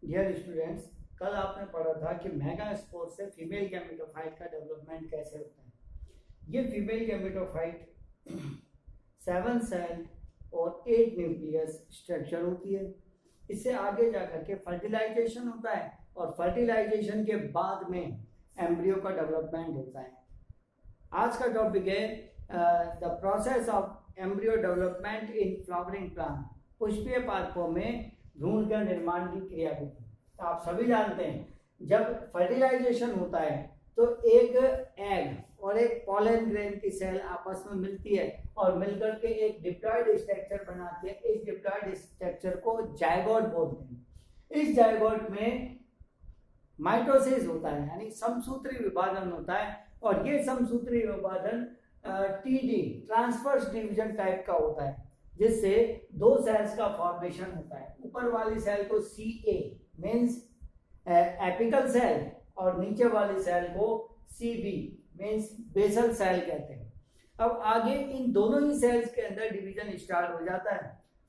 Dear students, कल आपने पढ़ा था कि मेगास्पोर से फीमेल गैमेटोफाइट का डेवलपमेंट कैसे होता है। ये फीमेल गैमेटोफाइट 7 सेल और 8 न्यूक्लियस स्ट्रक्चर होती है। इससे आगे जाकर के फर्टिलाइजेशन होता है और फर्टिलाइजेशन के बाद में एम्ब्रियो का डेवलपमेंट होता है। आज का टॉपिक है the process of embryo development in flowering plant. पुष्पीय पादपों में भ्रूण का निर्माण की क्रिया विधि। तो आप सभी जानते हैं जब फर्टिलाइजेशन होता है तो एक एग और एक पॉलन ग्रेन की सेल आपस में मिलती है और मिलकर के एक डिप्लॉयड स्ट्रक्चर बनाती है। इस डिप्लॉयड स्ट्रक्चर को जायगोट बोलते हैं। इस जायगोट में माइटोसिस होता है, यानी समसूत्री विभाजन होता है और ये समसूत्री विभाजन टीडी ट्रांसवर्स डिवीजन टाइप का होता है, जिससे दो सेल्स का फॉर्मेशन होता है। ऊपर वाली सेल को CA मींस एपिकल सेल और नीचे वाली सेल को CB मींस बेसल सेल कहते हैं। अब आगे इन दोनों ही सेल्स के अंदर डिवीजन स्टार्ट हो जाता है,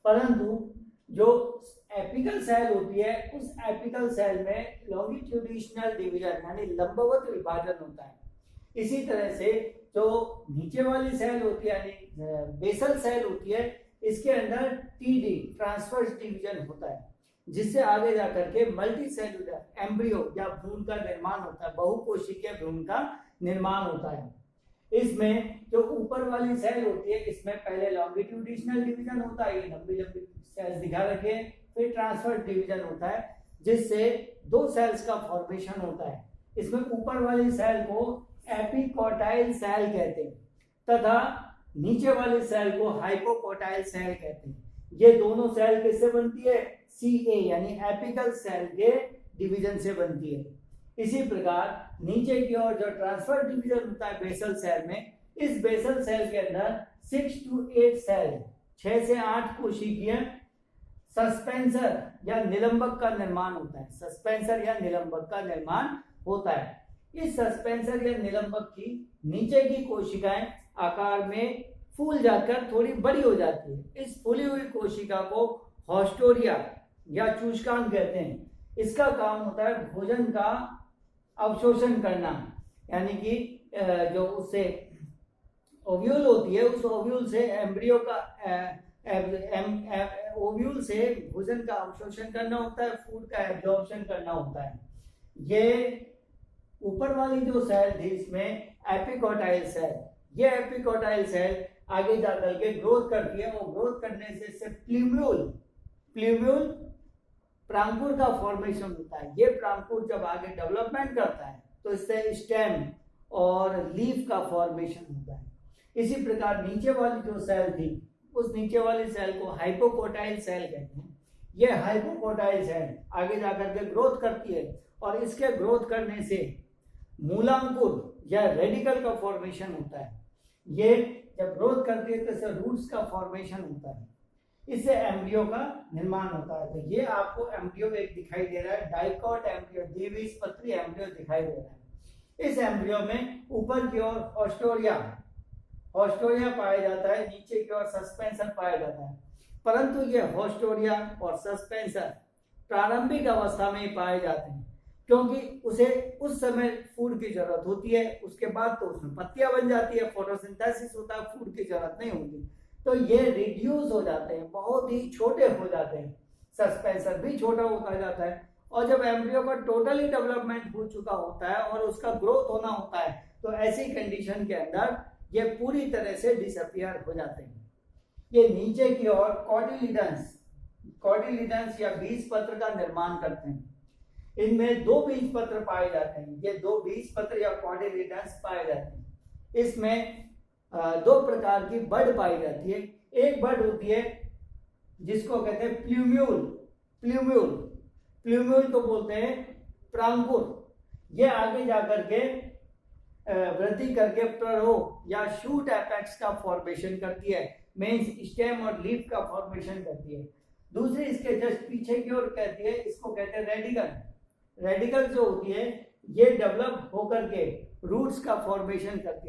परंतु जो एपिकल सेल होती है उस एपिकल सेल में लॉन्गिट्यूडिनल डिवीजन यानी लंबवत विभाजन होता है। इसी तरह से जो नीचे वाली सेल होती है यानी बेसल सेल होती है, इसके अंदर TD ट्रांसवर्स डिवीजन होता है, जिससे आगे जाकर के मल्टी सेलुलर एम्ब्रियो या भ्रूण का निर्माण होता है, बहुकोशिकीय भ्रूण का निर्माण होता है। इसमें जो ऊपर वाली सेल होती है इसमें पहले लॉन्गिट्यूडिनल डिवीजन होता है, ये लंबी लंबी सेल्स दिखा रखे, फिर ट्रांसवर्स डिवीजन होता है जिससे दो सेल्स का फॉर्मेशन होता है। इसमें ऊपर वाली सेल को एपिकोटाइल सेल कहते हैं तथा नीचे वाली सेल को हाइपोकोटाइल सेल कहते हैं। ये दोनों सेल किससे बनती है? CA यानी एपिकल सेल के डिवीजन से बनती है। इसी प्रकार नीचे की ओर जो ट्रांसफर डिवीजन होता है बेसल सेल में, इस बेसल सेल के अंदर 6 to 8 सेल 6 से 8 कोशिकीय सस्पेंसर या निलंबक का निर्माण होता है। सस्पेंसर या निलंबक का निर्माण होता है। इस सस्पेंसर या निलंबक की नीचे की कोशिकाएं आकार में फूल जाकर थोड़ी बड़ी हो जाती है। इस फूली हुई कोशिका को हॉस्टोरिया या चूषकांग कहते हैं। इसका काम होता है भोजन का अवशोषण करना, यानी कि जो उससे ओव्यूल होती है उस ओव्यूल से एम्ब्रियो का ओव्यूल से भोजन का अवशोषण करना होता है, फूड का एब्जॉर्प्शन करना होता है। ये ऊपर वाली जो सेल थी इसमें एपिकोटाइल सेल, ये एपिकोटाइल सेल आगे जाकर के ग्रोथ करती है और ग्रोथ करने से इससे प्ल्यूम्यूल प्रांकुर का फॉर्मेशन होता है। ये प्रांकुर जब आगे डेवलपमेंट करता है तो इससे स्टेम और लीफ का फॉर्मेशन होता है। इसी प्रकार नीचे वाली जो सेल थी उस नीचे वाली सेल को हाइपोकोटाइल सेल कहते हैं। ये हाइपोकोटाइल सेल आगे जाकर के ग्रोथ करती है और इसके ग्रोथ करने से मूलांकुर या रेडिकल का फॉर्मेशन होता है। ये जब ग्रोथ करती है तो इससे रूट्स का फॉर्मेशन होता है, इससे एम्ब्रियो का निर्माण होता है। तो ये आपको एम्ब्रियो एक दिखाई दे रहा है, डाइकॉट एम्ब्रियो, द्विबीजपत्री एम्ब्रियो दिखाई दे रहा है। इस एम्ब्रियो में ऊपर की ओर हॉस्टोरिया पाया जाता है, नीचे की ओर सस्पेंसर पाया जाता है, परंतु ये हॉस्टोरिया और सस्पेंसर प्रारंभिक अवस्था में ही पाए जाते हैं क्योंकि उसे उस समय फूड की जरूरत होती है। उसके बाद तो उसमें पत्तियां बन जाती है, फोटोसिंथेसिस होता है, फूड की जरूरत नहीं होती, तो ये रिड्यूस हो जाते हैं, बहुत ही छोटे हो जाते हैं। सस्पेंसर भी छोटा होता जाता है और जब एम्ब्रियो का टोटली डेवलपमेंट हो चुका होता है और उसका ग्रोथ होना होता है तो ऐसी कंडीशन के अंदर ये पूरी तरह से डिसअपियर हो जाते हैं। ये नीचे की ओर कॉटिलिडन्स या बीजपत्र का निर्माण करते हैं। इनमें 2 बीजपत्र पाए जाते हैं। ये 2 बीजपत्र या कॉटिलिडन्स पाए जाते हैं। इसमें 2 प्रकार की बड पाई जाती है। एक बड होती है जिसको कहते हैं प्ल्यूम्यूल को बोलते हैं प्रांकुर। ये आगे जाकर के वृद्धि करके प्ररोह या शूट एपेक्स का फॉर्मेशन करती है, मींस स्टेम और लीफ का फॉर्मेशन करती है। दूसरी इसके जस्ट पीछे की ओर कहती है, इसको कहते हैं रेडिकल जो होती है ये डेवलप होकर के रूट्स का फॉर्मेशन करती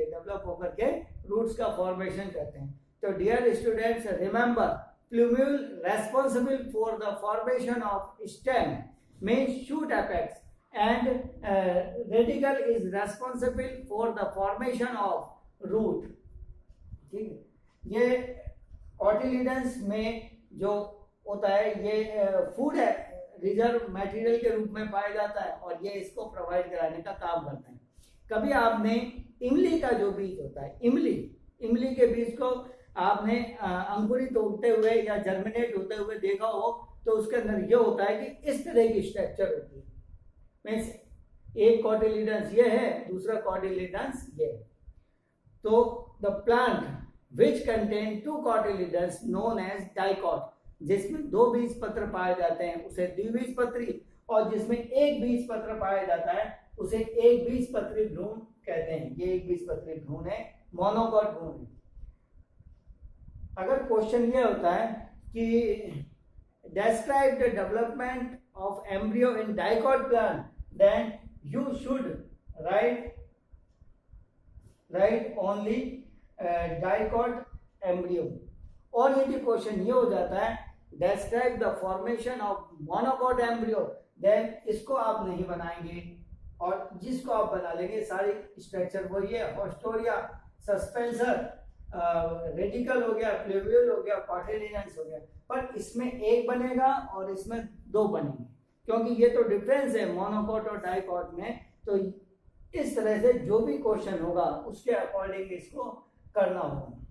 है, तो dear students remember, plumule responsible for the formation of stem means shoot apex, and radicle is responsible for the formation of root. ठीक है, ये कॉटिलिडन्स में जो होता है ये फूड है, रिजर्व मटेरियल के रूप में पाया जाता है और ये इसको प्रोवाइड कराने का काम करता है। कभी आपने इमली का जो बीज होता है, इमली के बीज को आपने अंकुरित होते हुए या जर्मिनेट होते हुए देखा हो तो उसके अंदर ये होता है कि इस तरह की स्ट्रक्चर होती है। मीन्स एक कॉटिलिडन्स ये है, दूसरा कॉटिलिडन्स ये है। तो the plant which contain two cotyledons known as dicot, जिसमें दो बीज पत्र पाए जाते हैं उसे द्विबीजपत्री, और जिसमें एक बीज पत्र पाया जाता है उसे एक बीजपत्री भ्रूण कहते हैं। ये एक बीजपत्री भ्रूण है, मोनोकॉट भ्रूण है। अगर क्वेश्चन ये होता है कि describe the development of embryo in dicot plant, then you should write only dicot embryo। और यदि क्वेश्चन ये हो जाता है describe the formation of monocot embryo, then इसको आप नहीं बनाएंगे और जिसको आप बना लेंगे सारी स्ट्रक्चर वही है, हॉस्टोरिया, सस्पेंसर, रेडिकल हो गया, प्लूवियल हो गया, कॉटिलिडन्स हो गया, पर इसमें एक बनेगा और इसमें दो बनेंगे, क्योंकि ये तो डिफरेंस है मोनोकॉट और डाइकॉट में। तो इस तरह से जो भी क्वेश्चन होगा उसके अकॉर्डिंग इसको करना होगा।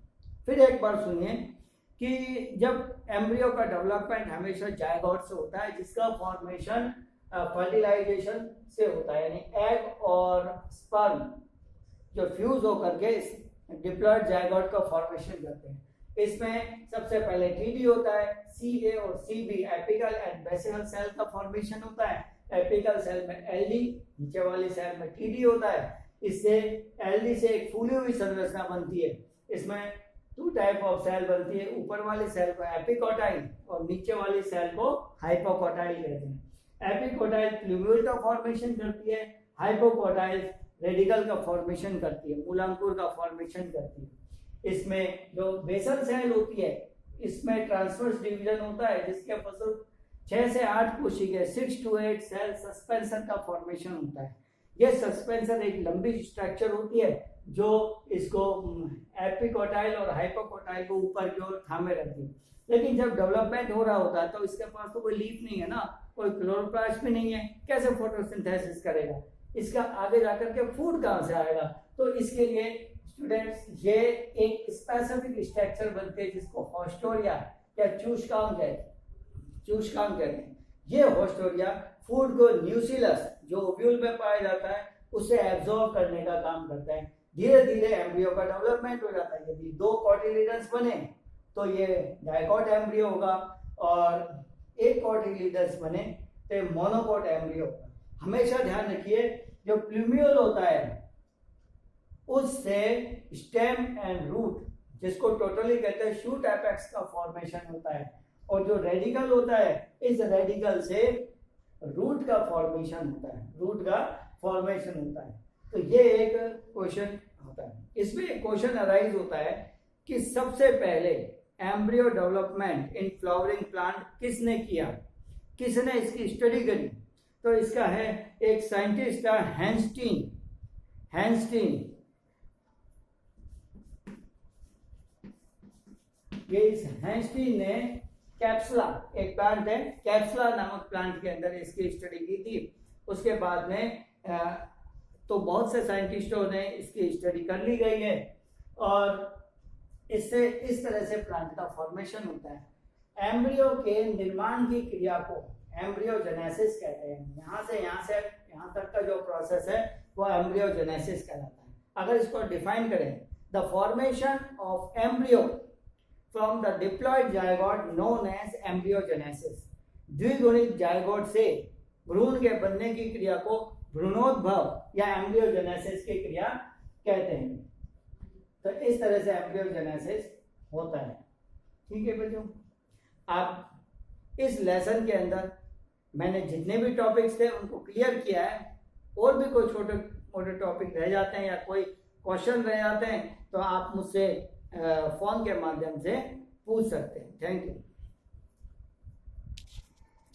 फिर एक बार सुनिए कि जब एम्ब्रियो का डेवलपमेंट हमेशा जायगोट से होता है, जिसका फॉर्मेशन फर्टिलाइजेशन से होता है, यानी एग और स्पर्म जो फ्यूज होकर के डिप्लॉयड जायगोट का फॉर्मेशन करते हैं। इसमें सबसे पहले टीडी होता है, सी ए और C B apical and basal cell का फॉर्मेशन होता है। एपिकल सेल में एलडी, नीचे वाली सेल में टीडी होता है। इससे एलडी से एक फूली हुई संरचना बनती है। इसमें टू टाइप ऑफ सेल बनती है, ऊपर वाली सेल को एपिकोटाइल और नीचे वाली सेल को हाइपोकोटाइल कहते हैं। एपिकोटाइल प्लूवियल का फॉर्मेशन करती है, हाइपोकोटाइल रेडिकल का फॉर्मेशन करती है, मूलांकुर का फॉर्मेशन करती है। इसमें जो बेसल सेल होती है इसमें ट्रांसवर्स डिवीजन होता है, जिसके फलस्वरूप 6 से 8 कोशिकाएं, 6 to 8 सेल सस्पेंसर का फॉर्मेशन होता है। यह सस्पेंसर एक लंबी स्ट्रक्चर होती है जो इसको एपिकोटाइल और हाइपोकोटाइल को ऊपर की ओर थामे रखती है। लेकिन जब डेवलपमेंट हो रहा होता है तो इसके पास तो कोई लीफ नहीं है ना, कोई क्लोरोप्लास्ट भी नहीं है, कैसे फोटोसिंथेसिस करेगा? इसका आगे जाकर के फूड कहाँ से आएगा? तो इसके लिए स्टूडेंट्स ये एक स्पेसिफिक स्ट्रक्चर बनते हैं जिसको हॉस्टोरिया या चूषकांग कहते हैं। ये हॉस्टोरिया फूड को न्यूसिलस जो ओव्यूल में पाया जाता है उसे एब्जॉर्ब करने का काम करता है। धीरे धीरे एम्ब्रियो का डेवलपमेंट हो जाता है। यदि 2 कॉटिलिडन्स बने तो ये डाइकॉट एम्ब्रियो होगा और एक कॉटिलिडन्स बने तो मोनोकॉट एम्ब्रियो होगा। हमेशा ध्यान रखिए जो प्लूमियल होता है उससे स्टेम एंड रूट, जिसको टोटली कहते हैं शूट एपेक्स का फॉर्मेशन होता है, और जो रेडिकल होता है इस रेडिकल से रूट का फॉर्मेशन होता है। तो ये एक क्वेश्चन होता है। इसमें एक क्वेश्चन अराइज होता है कि सबसे पहले embryo development in flowering plant किसने किया, किसने इसकी स्टडी करी? तो इसका है एक साइंटिस्ट था हैंस्टीन। ये इस हैंस्टीन ने कैप्सुला, एक प्लांट है कैप्सुला नामक प्लांट के अंदर इसकी स्टडी की थी। उसके बाद में तो बहुत से साइंटिस्टों ने इसकी स्टडी कर ली गई है और इससे इस तरह से प्लांट का फॉर्मेशन होता है। एम्ब्रियो के निर्माण की क्रिया को एम्ब्रियोजेनेसिस कहते हैं। यहाँ से यहाँ तक का जो प्रोसेस है वो एम्ब्रियोजेनेसिस कहलाता है। अगर इसको डिफाइन करें, the formation of embryo from the diploid zygote known as embryogenesis. द्विगुणित जायगोट से भ्रूण के बनने की क्रिया को भ्रूणोद्भव या एम्ब्रियोजेनेसिस की क्रिया कहते हैं। तो इस तरह से एम्ब्रियोजेनेसिस होता है। ठीक है बच्चों, आप इस लेसन के अंदर मैंने जितने भी टॉपिक्स थे उनको क्लियर किया है। और भी कोई छोटे मोटे टॉपिक रह जाते हैं या कोई क्वेश्चन रह जाते हैं तो आप मुझसे फोन के माध्यम से पूछ सकते हैं। Thank you.